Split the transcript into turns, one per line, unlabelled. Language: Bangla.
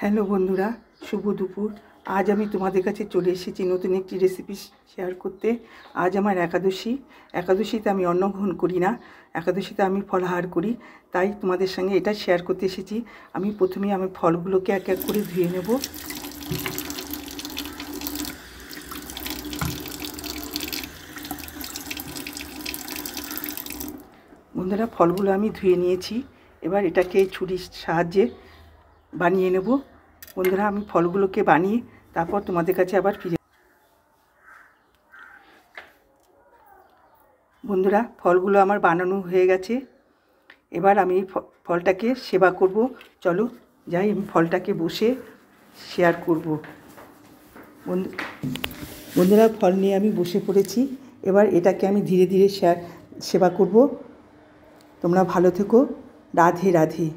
হ্যালো বন্ধুরা, শুভ দুপুর। আজ আমি তোমাদের কাছে চলে এসেছি নতুন একটি রেসিপি শেয়ার করতে। আজ আমার একাদশীতে আমি অন্ন গ্রহণ করি না, একাদশীতে আমি ফলাহার করি, তাই তোমাদের সঙ্গে এটা শেয়ার করতে এসেছি। প্রথমেই আমি ফলগুলোকে এক এক করে ধুয়ে নেব। বন্ধুরা, ফলগুলো আমি ধুয়ে নিয়েছি, এবার এটাকে ছুরির সাহায্যে বানিয়ে নেব। বন্ধুরা, আমি ফলগুলোকে বানিয়ে তারপর তোমাদের কাছে আবার ফিরে। বন্ধুরা, ফলগুলো আমার বানানো হয়ে গেছে, এবার আমি ফলটাকে সেবা করব। চলো যাই, আমি ফলটাকে বসে শেয়ার করব। বন্ধুরা, ফল নিয়ে আমি বসে পড়েছি, এবার এটাকে আমি ধীরে ধীরে সেবা করব। তোমরা ভালো থেকো। রাধে রাধে।